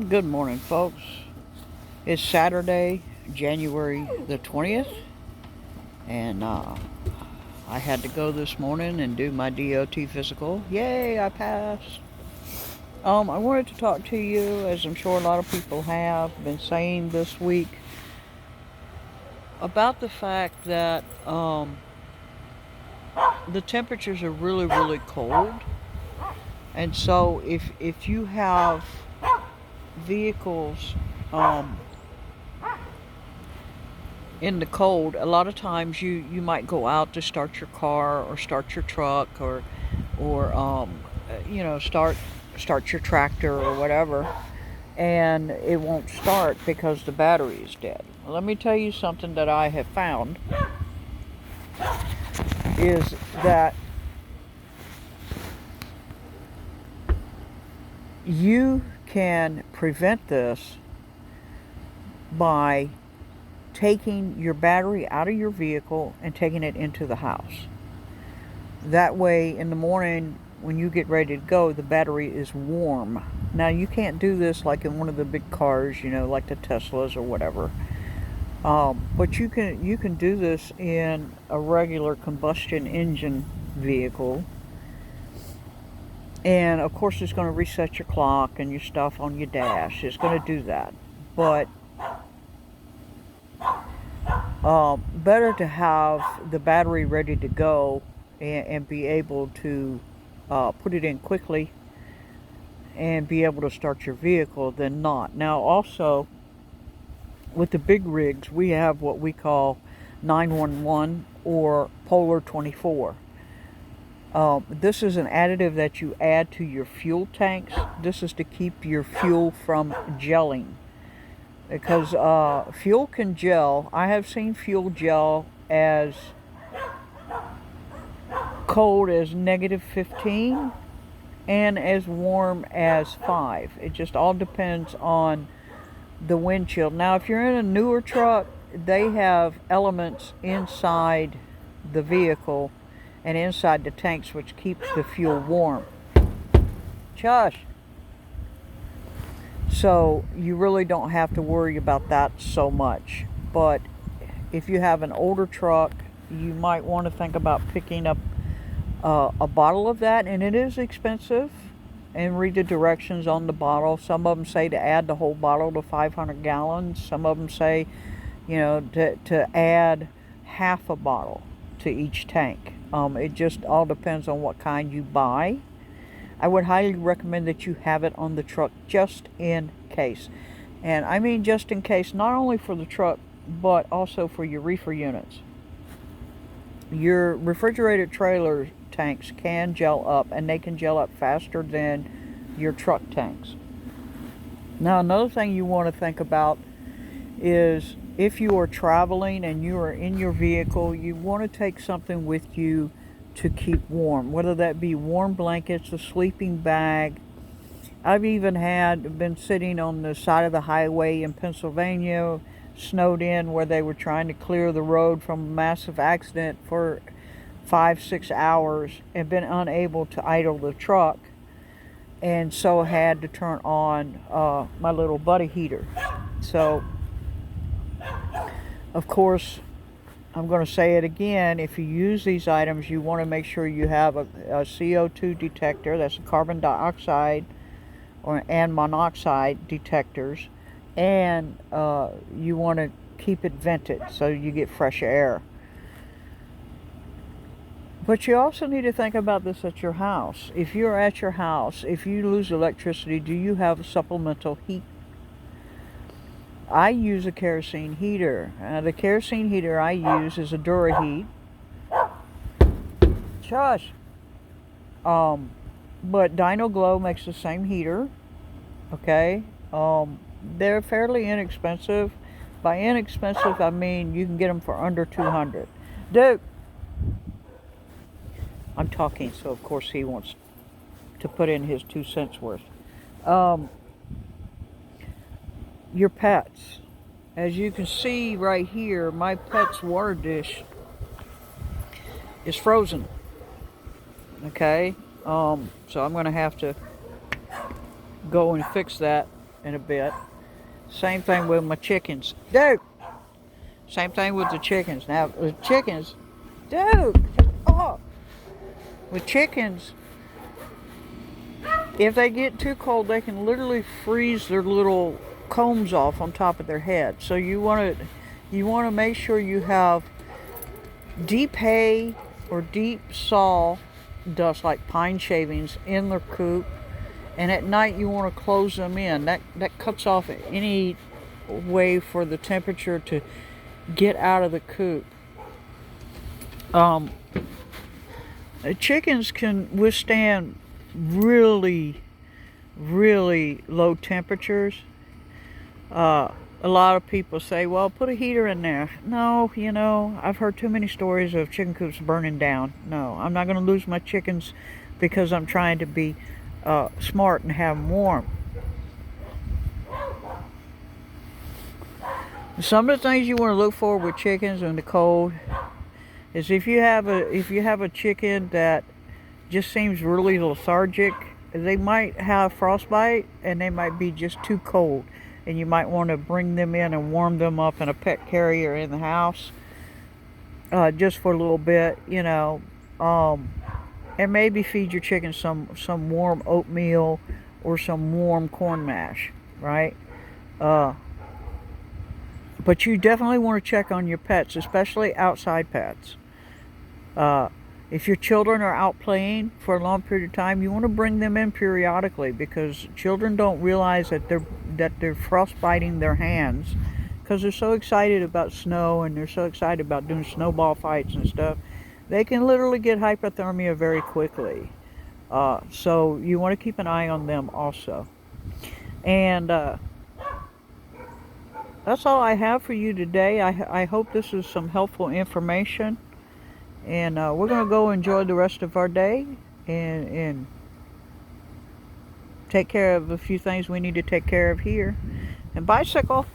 Good morning, folks. It's Saturday, January the 20th, and I had to go this morning and do my DOT physical. Yay, I passed. I wanted to talk to you, as I'm sure a lot of people have been saying this week, about the fact that the temperatures are really, really cold. And so if you have vehicles in the cold, a lot of times you might go out to start your car or start your truck or start your tractor or whatever, and it won't start because the battery is dead. Well, let me tell you something that I have found is that you can prevent this by taking your battery out of your vehicle and taking it into the house. That way, in the morning, when you get ready to go, the battery is warm. Now, you can't do this like in one of the big cars, like the Teslas or whatever. But you can do this in a regular combustion engine vehicle. And, of course, it's going to reset your clock and your stuff on your dash. It's going to do that. But better to have the battery ready to go and be able to put it in quickly and be able to start your vehicle than not. Now, also, with the big rigs, we have what we call 911 or Polar 24. This is an additive that you add to your fuel tanks. This is to keep your fuel from gelling. Because fuel can gel. I have seen fuel gel as cold as -15 and as warm as 5. It just all depends on the wind chill. Now, if you're in a newer truck, they have elements inside the vehicle and inside the tanks which keep the fuel warm. Shush. So you really don't have to worry about that so much. But if you have an older truck, you might want to think about picking up a bottle of that, and it is expensive. And read the directions on the bottle. Some of them say to add the whole bottle to 500 gallons. Some of them say, to add half a bottle to each tank. It just all depends on what kind you buy. I would highly recommend that you have it on the truck just in case. And I mean just in case, not only for the truck, but also for your reefer units. Your refrigerated trailer tanks can gel up, and they can gel up faster than your truck tanks. Now, another thing you want to think about is if you are traveling and you are in your vehicle, you want to take something with you to keep warm, whether that be warm blankets, a sleeping bag. I've even been sitting on the side of the highway in Pennsylvania, snowed in, where they were trying to clear the road from a massive accident for 5-6 hours, and been unable to idle the truck, and so had to turn on my little buddy heater. So, of course, I'm going to say it again, if you use these items, you want to make sure you have a CO2 detector, that's a carbon dioxide and monoxide detectors, and you want to keep it vented so you get fresh air. But you also need to think about this at your house. If you're at your house, if you lose electricity, do you have supplemental heat? I use a kerosene heater. The kerosene heater I use is a Duraheat. Shush. But Dyno-Glo makes the same heater. Okay. They're fairly inexpensive. By inexpensive, I mean you can get them for under $200. Dude, I'm talking, so of course he wants to put in his 2 cents worth. Your pets. As you can see right here, my pet's water dish is frozen. Okay? So I'm going to have to go and fix that in a bit. Same thing with my chickens. Dude! Same thing with the chickens. Now, the chickens, dude! Oh! With chickens, if they get too cold, they can literally freeze their little combs off on top of their head. So you want to make sure you have deep hay or deep saw dust like pine shavings in their coop, and at night you want to close them in. That cuts off any way for the temperature to get out of the coop. Chickens can withstand really low temperatures. A lot of people say, well, put a heater in there. No, I've heard too many stories of chicken coops burning down. No, I'm not going to lose my chickens because I'm trying to be smart and have them warm. Some of the things you want to look for with chickens in the cold is if you have a chicken that just seems really lethargic, they might have frostbite and they might be just too cold. And you might want to bring them in and warm them up in a pet carrier in the house, just for a little bit, and maybe feed your chickens some warm oatmeal or some warm corn mash, right? But you definitely want to check on your pets, especially outside pets. If your children are out playing for a long period of time, you want to bring them in periodically, because children don't realize that they're frostbiting their hands because they're so excited about snow and they're so excited about doing snowball fights and stuff. They can literally get hypothermia very quickly. So you want to keep an eye on them also. And that's all I have for you today. I hope this is some helpful information. And we're going to go enjoy the rest of our day and take care of a few things we need to take care of here. And bicycle.